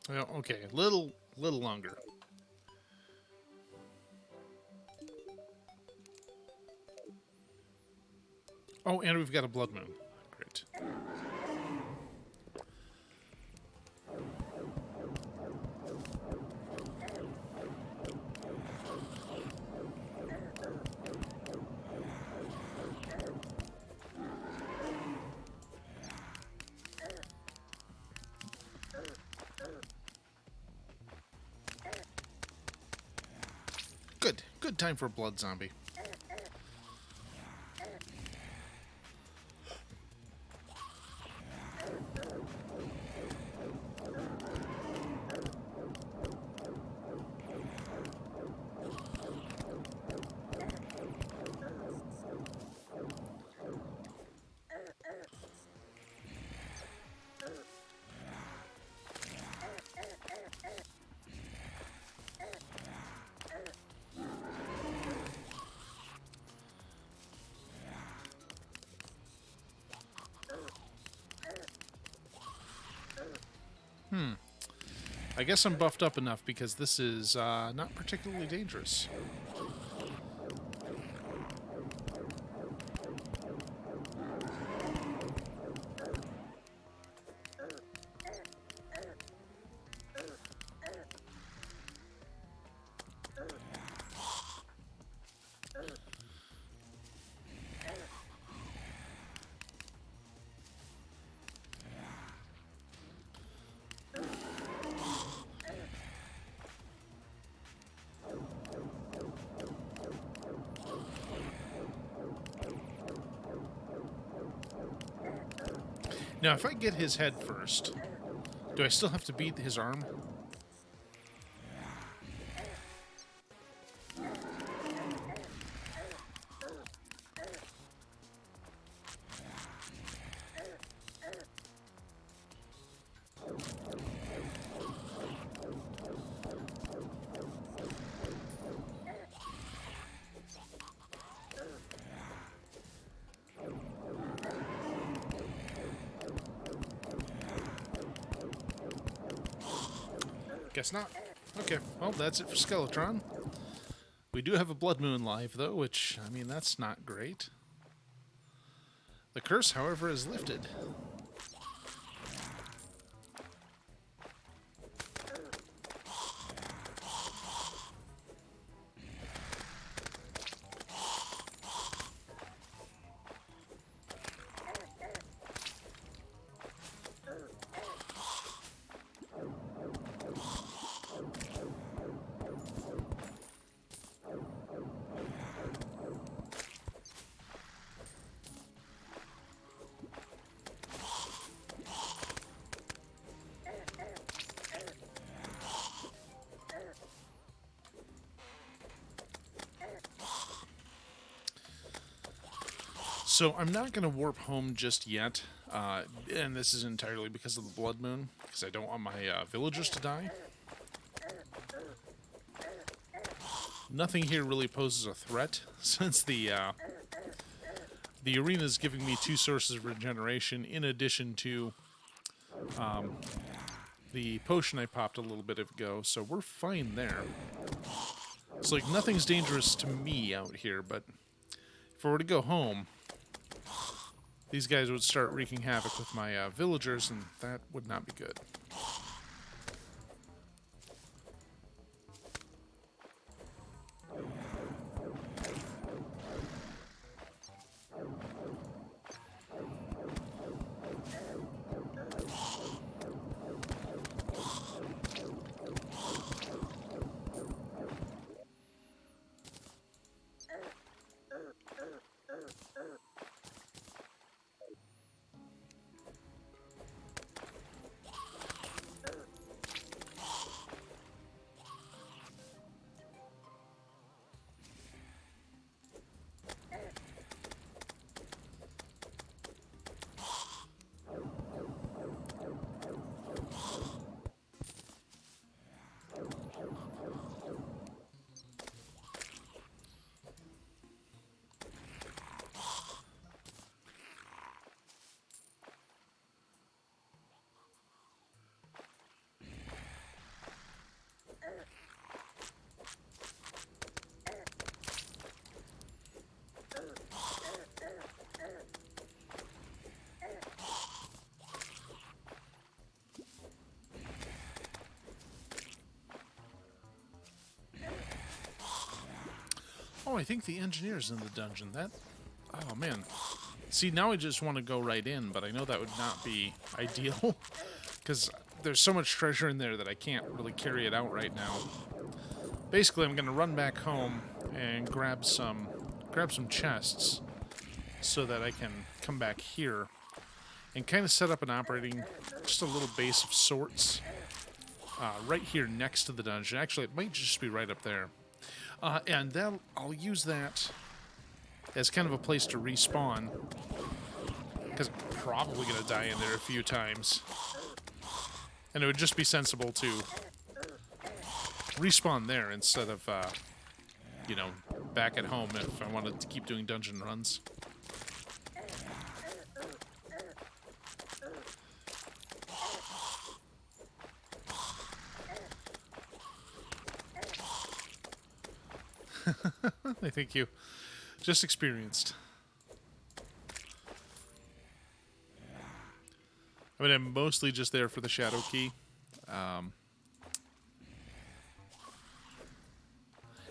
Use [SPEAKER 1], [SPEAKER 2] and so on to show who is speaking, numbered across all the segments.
[SPEAKER 1] Well, okay, little longer. Oh, and we've got a blood moon. Great. Good time for a blood zombie. I guess I'm buffed up enough because this is not particularly dangerous. Now, if I get his head first, do I still have to beat his arm? Guess not. Okay, well, that's it for Skeletron. We do have a Blood Moon live, though, which, I mean, that's not great. The curse, however, is lifted. So I'm not going to warp home just yet, and this is entirely because of the Blood Moon, because I don't want my villagers to die. Nothing here really poses a threat, since the arena is giving me 2 sources of regeneration, in addition to the potion I popped a little bit ago, so we're fine there. It's like nothing's dangerous to me out here, but if I were to go home, these guys would start wreaking havoc with my villagers, and that would not be good. Oh, I think the engineer's in the dungeon. That... Oh, man. See, now I just want to go right in, but I know that would not be ideal. Because there's so much treasure in there that I can't really carry it out right now. Basically, I'm going to run back home and grab some chests so that I can come back here and kind of set up an operating, just a little base of sorts right here next to the dungeon. Actually, it might just be right up there. And then I'll use that as kind of a place to respawn, because I'm probably going to die in there a few times. And it would just be sensible to respawn there instead of, you know, back at home if I wanted to keep doing dungeon runs. I think you just experienced. I mean, I'm mostly just there for the shadow key. I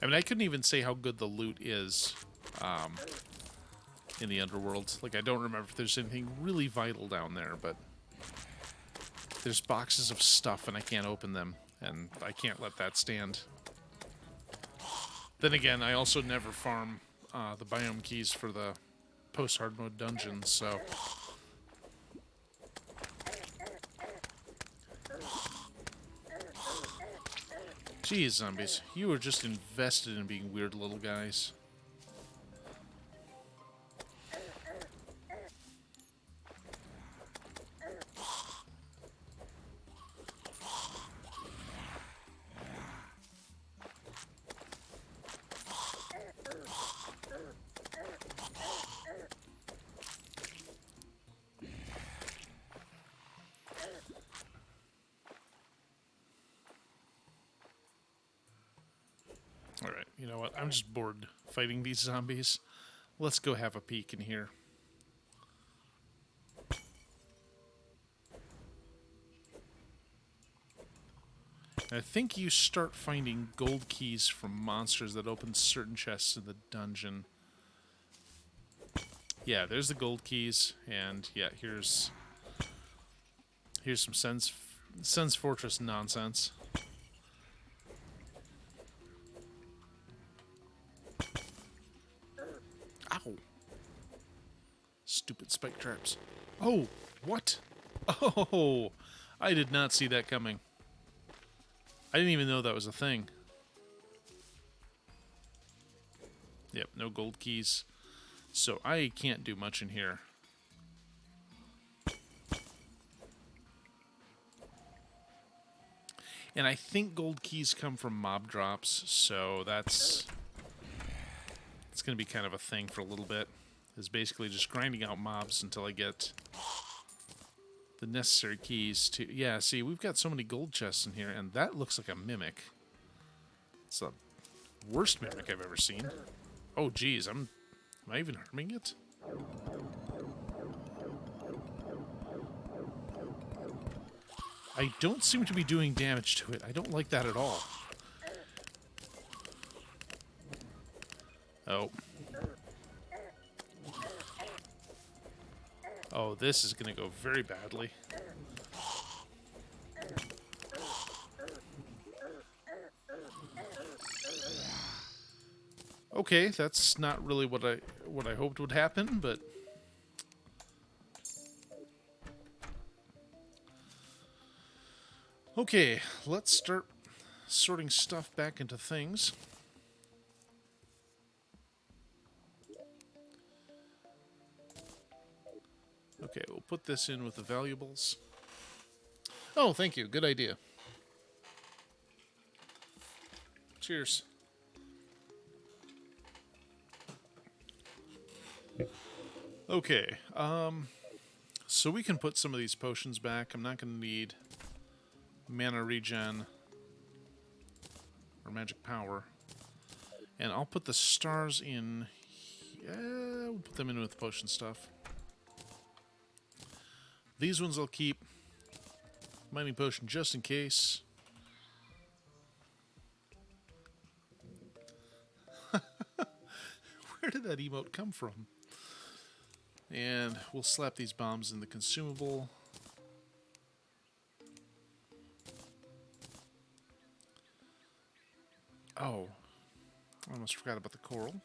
[SPEAKER 1] mean, I couldn't even say how good the loot is in the underworld. Like, I don't remember if there's anything really vital down there, but there's boxes of stuff and I can't open them, and I can't let that stand. Then again, I also never farm the biome keys for the post-hard mode dungeons, so... Geez, zombies, you are just invested in being weird little guys. Alright, you know what? I'm just bored fighting these zombies. Let's go have a peek in here. I think you start finding gold keys from monsters that open certain chests in the dungeon. Yeah, there's the gold keys, and yeah, here's some Sen's Fortress nonsense. Ow! Stupid spike traps. Oh, what? Oh, I did not see that coming. I didn't even know that was a thing. Yep, no gold keys. So I can't do much in here. And I think gold keys come from mob drops, so it's going to be kind of a thing for a little bit. Is basically just grinding out mobs until I get the necessary keys to... Yeah, see, we've got so many gold chests in here, and that looks like a mimic. It's the worst mimic I've ever seen. Oh, geez, am I even harming it? I don't seem to be doing damage to it. I don't like that at all. Oh. Oh, this is going to go very badly. Okay, that's not really what I hoped would happen, but okay, let's start sorting stuff back into things. Okay, we'll put this in with the valuables. Oh, thank you. Good idea. Cheers. Okay, so we can put some of these potions back. I'm not going to need mana regen or magic power. And I'll put the stars in. Yeah, we'll put them in with the potion stuff. These ones I'll keep. Mining potion just in case. Where did that emote come from? And we'll slap these bombs in the consumable. Oh, I almost forgot about the coral.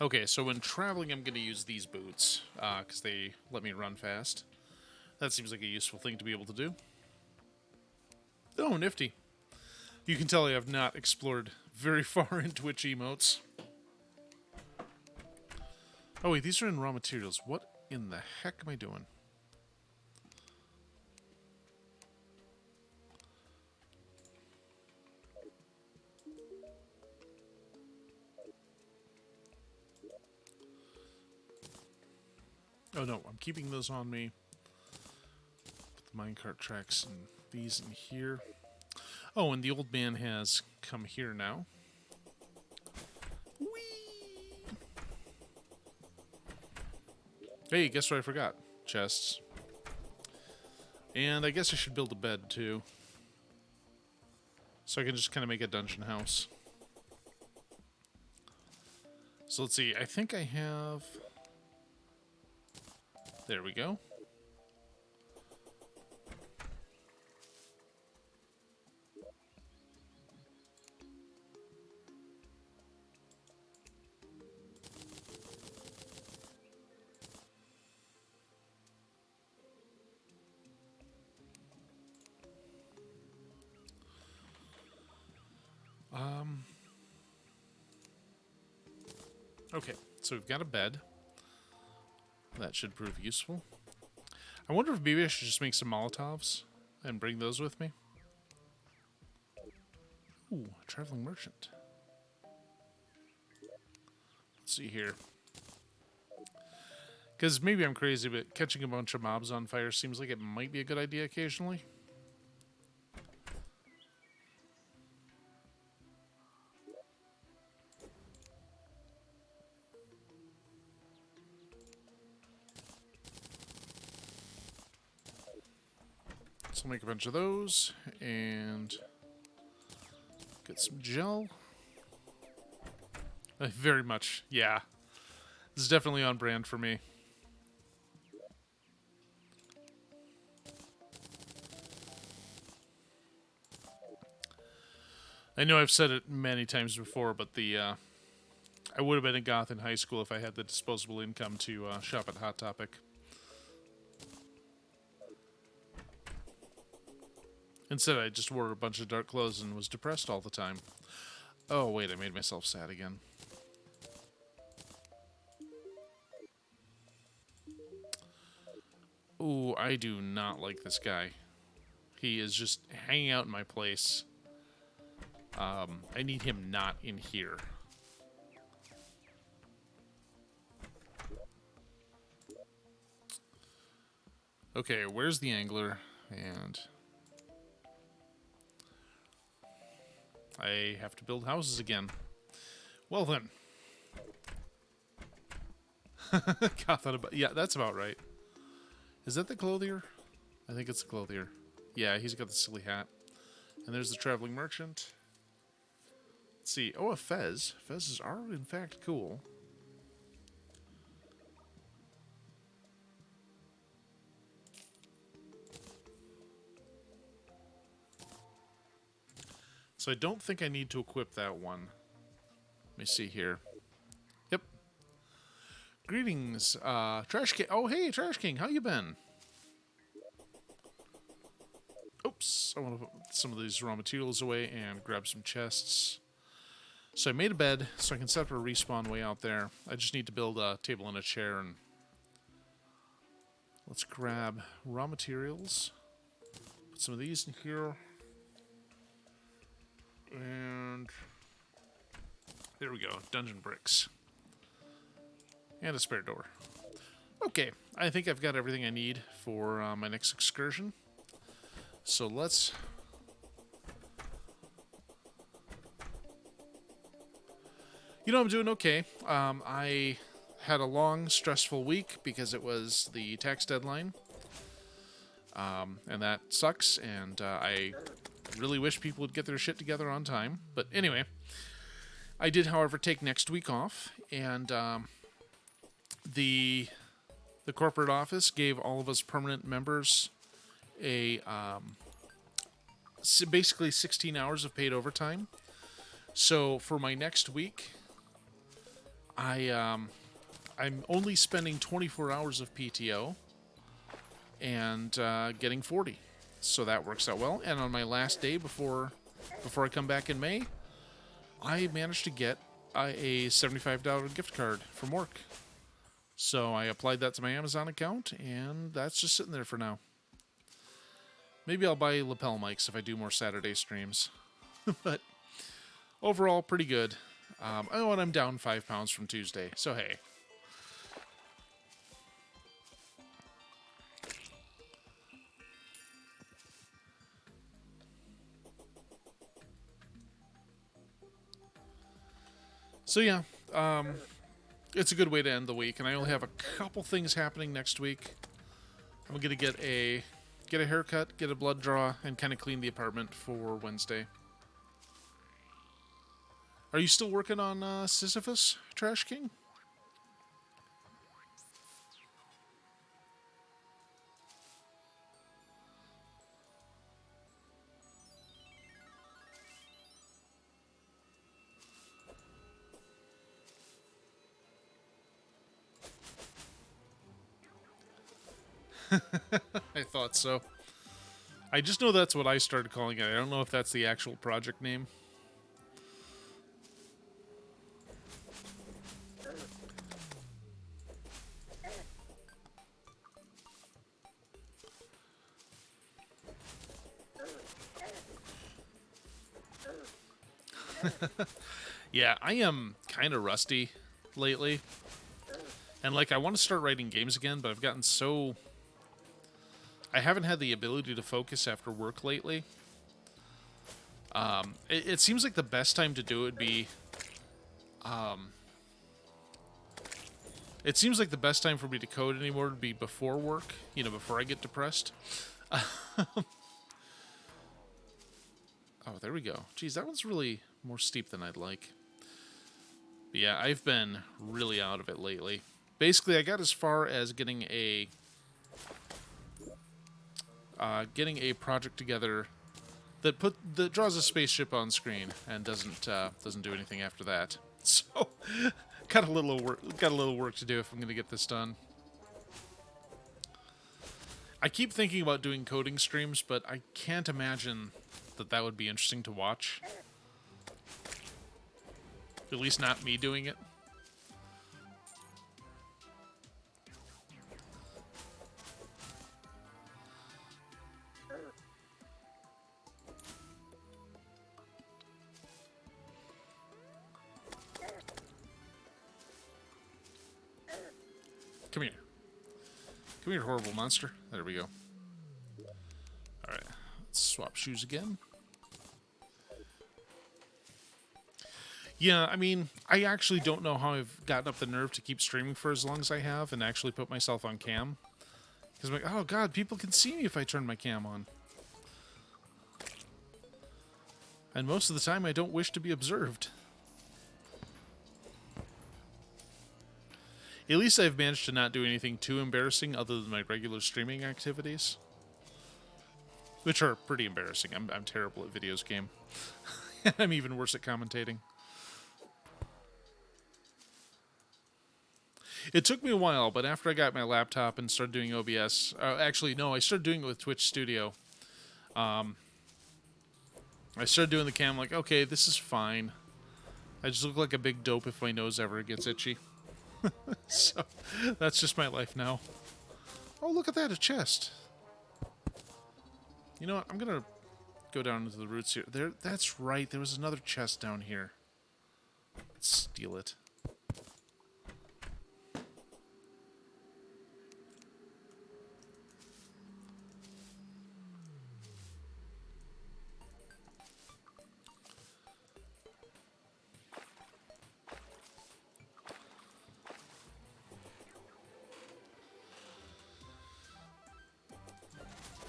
[SPEAKER 1] Okay, so when traveling, I'm going to use these boots, because they let me run fast. That seems like a useful thing to be able to do. Oh, nifty. You can tell I have not explored very far into Twitch emotes. Oh wait, these are in raw materials. What in the heck am I doing? Oh no, I'm keeping those on me. Put the minecart tracks and these in here. Oh, and the old man has come here now. Whee! Hey, guess what I forgot? Chests. And I guess I should build a bed, too. So I can just kind of make a dungeon house. So let's see, I think I have... There we go. Okay, so we've got a bed. That should prove useful. I wonder if maybe I should just make some Molotovs and bring those with me. Ooh, a traveling merchant. Let's see here. Because maybe I'm crazy, but catching a bunch of mobs on fire seems like it might be a good idea occasionally. So I'll make a bunch of those and get some gel. Very much, yeah. This is definitely on brand for me. I know I've said it many times before, but I would have been a goth in high school if I had the disposable income to shop at Hot Topic. Instead, I just wore a bunch of dark clothes and was depressed all the time. Oh, wait, I made myself sad again. Ooh, I do not like this guy. He is just hanging out in my place. I need him not in here. Okay, where's the angler? And I have to build houses again. Well then. God, yeah, that's about right. Is that the clothier? I think it's the clothier. Yeah, he's got the silly hat. And there's the traveling merchant. Let's see. Oh, a fez. Fezes are, in fact, cool. So I don't think I need to equip that one. Let me see here. Yep. Greetings, Trash King. Oh, hey, Trash King. How you been? Oops. I want to put some of these raw materials away and grab some chests. So I made a bed so I can set up a respawn way out there. I just need to build a table and a chair. And let's grab raw materials. Put some of these in here. And there we go, dungeon bricks. And a spare door. Okay, I think I've got everything I need for my next excursion. So let's... You know, I'm doing okay. I had a long, stressful week because it was the tax deadline. and that sucks, and I really wish people would get their shit together on time. But anyway, I did, however, take next week off, and the corporate office gave all of us permanent members a basically 16 hours of paid overtime. So for my next week, I'm only spending 24 hours of PTO and getting 40. So that works out well. And on my last day before I come back in May, I managed to get a $75 gift card from work. So I applied that to my Amazon account, and that's just sitting there for now. Maybe I'll buy lapel mics if I do more Saturday streams. But overall, pretty good. Oh, and I'm down 5 pounds from Tuesday, so hey. So yeah, it's a good way to end the week, and I only have a couple things happening next week. I'm gonna get a haircut, get a blood draw, and kind of clean the apartment for Wednesday. Are you still working on Sisyphus, Trash King? I thought so. I just know that's what I started calling it. I don't know if that's the actual project name. Yeah, I am kind of rusty lately. And, like, I want to start writing games again, but I've gotten so... I haven't had the ability to focus after work lately. It seems like the best time to do it would be... it seems like the best time for me to code anymore would be before work, you know, before I get depressed. Oh, there we go. Geez, that one's really more steep than I'd like. But yeah, I've been really out of it lately. Basically, I got as far as getting a project together that draws a spaceship on screen and doesn't do anything after that. So, got a little work to do if I'm going to get this done. I keep thinking about doing coding streams, but I can't imagine that would be interesting to watch. At least not me doing it. Come here. Come here, horrible monster. There we go. Alright. Let's swap shoes again. Yeah, I mean, I actually don't know how I've gotten up the nerve to keep streaming for as long as I have and actually put myself on cam. Because I'm like, oh god, people can see me if I turn my cam on. And most of the time, I don't wish to be observed. At least I've managed to not do anything too embarrassing other than my regular streaming activities. Which are pretty embarrassing. I'm terrible at videos game. I'm even worse at commentating. It took me a while, but after I got my laptop and started doing OBS... actually, no, I started doing it with Twitch Studio. I started doing the cam like, okay, this is fine. I just look like a big dope if my nose ever gets itchy. So, that's just my life now. Oh, look at that, a chest. You know what, I'm gonna go down into the roots here. That's right, there was another chest down here. Let's steal it.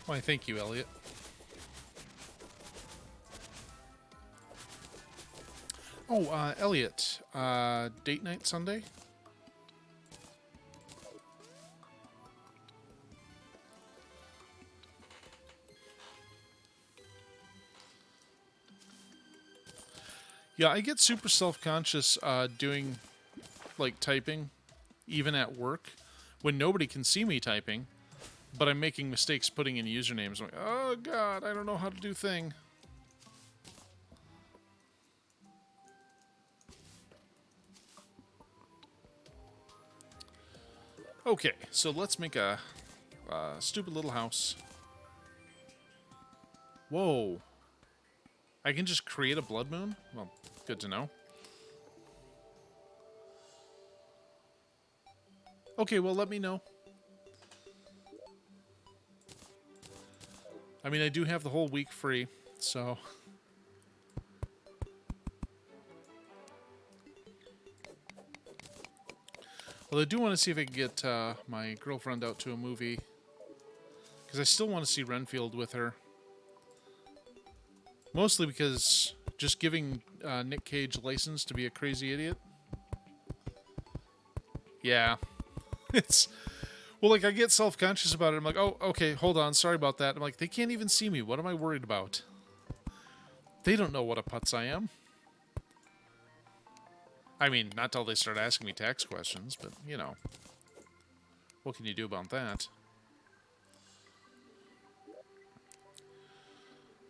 [SPEAKER 1] Why, thank you, Elliot. Oh, Elliot, date night Sunday? Yeah, I get super self-conscious doing, like, typing, even at work, when nobody can see me typing, but I'm making mistakes putting in usernames. I'm like, oh, God, I don't know how to do thing. Okay, so let's make a stupid little house. Whoa. I can just create a blood moon? Well, good to know. Okay, well, let me know. I mean, I do have the whole week free, so... Well, I do want to see if I can get my girlfriend out to a movie. Because I still want to see Renfield with her. Mostly because just giving Nick Cage license to be a crazy idiot. Yeah. It's... Well, like, I get self-conscious about it. I'm like, oh, okay, hold on, sorry about that. I'm like, they can't even see me. What am I worried about? They don't know what a putz I am. I mean, not till they start asking me tax questions, but, you know. What can you do about that?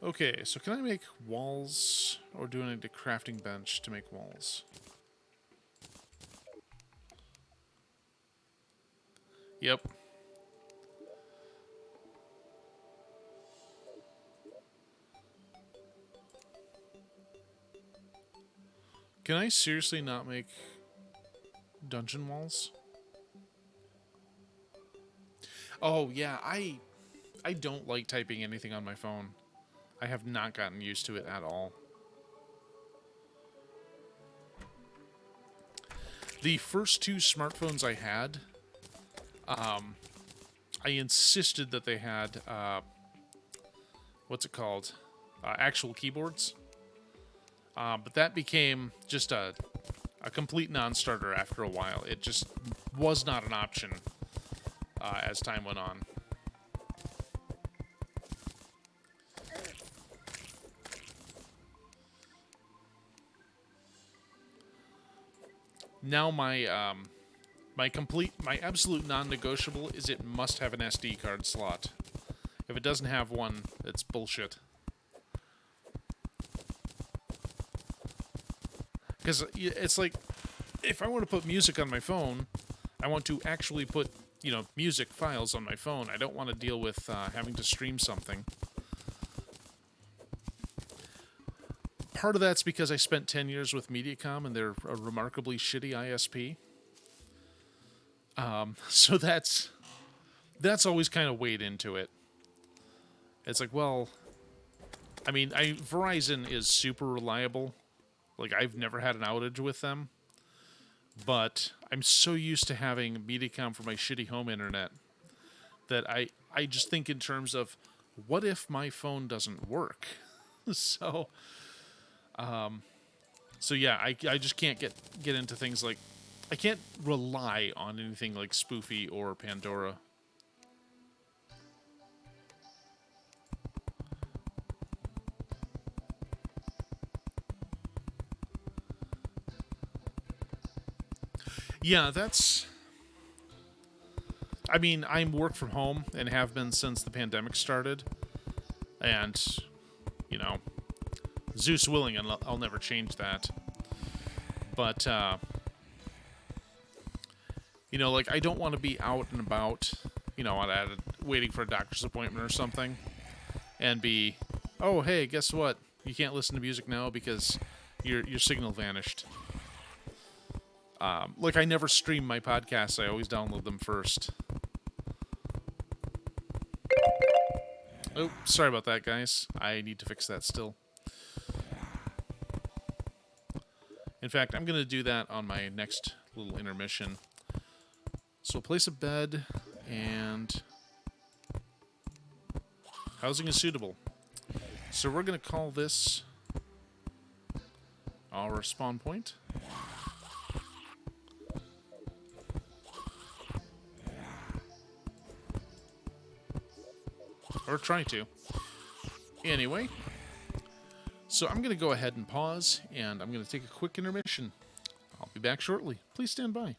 [SPEAKER 1] Okay, so can I make walls, or do I need a crafting bench to make walls? Yep. Can I seriously not make dungeon walls? Oh, yeah, I don't like typing anything on my phone. I have not gotten used to it at all. The first two smartphones I had, I insisted that they had, what's it called? Actual keyboards. But that became just a complete non-starter after a while. It just was not an option as time went on. Now my my absolute non-negotiable is it must have an SD card slot. If it doesn't have one, it's bullshit. Because it's like, if I want to put music on my phone, I want to actually put, you know, music files on my phone. I don't want to deal with having to stream something. Part of that's because I spent 10 years with Mediacom, and they're a remarkably shitty ISP. So that's always kind of weighed into it. It's like, well, I mean, Verizon is super reliable. Like, I've never had an outage with them. But I'm so used to having Mediacom for my shitty home internet that I just think in terms of, what if my phone doesn't work? So yeah, I just can't get into things like, I can't rely on anything like Spoofy or Pandora. Yeah, that's... I mean, I'm work from home and have been since the pandemic started. And, you know, Zeus willing, and I'll never change that. But, you know, like, I don't want to be out and about, you know, waiting for a doctor's appointment or something, and be, oh, hey, guess what? You can't listen to music now because your signal vanished. Like, I never stream my podcasts. I always download them first. Oh, sorry about that, guys. I need to fix that still. In fact, I'm going to do that on my next little intermission. So place a bed, and Housing is suitable. So we're going to call this our spawn point. Or try to. Anyway, so I'm going to go ahead and pause, and I'm going to take a quick intermission. I'll be back shortly. Please stand by.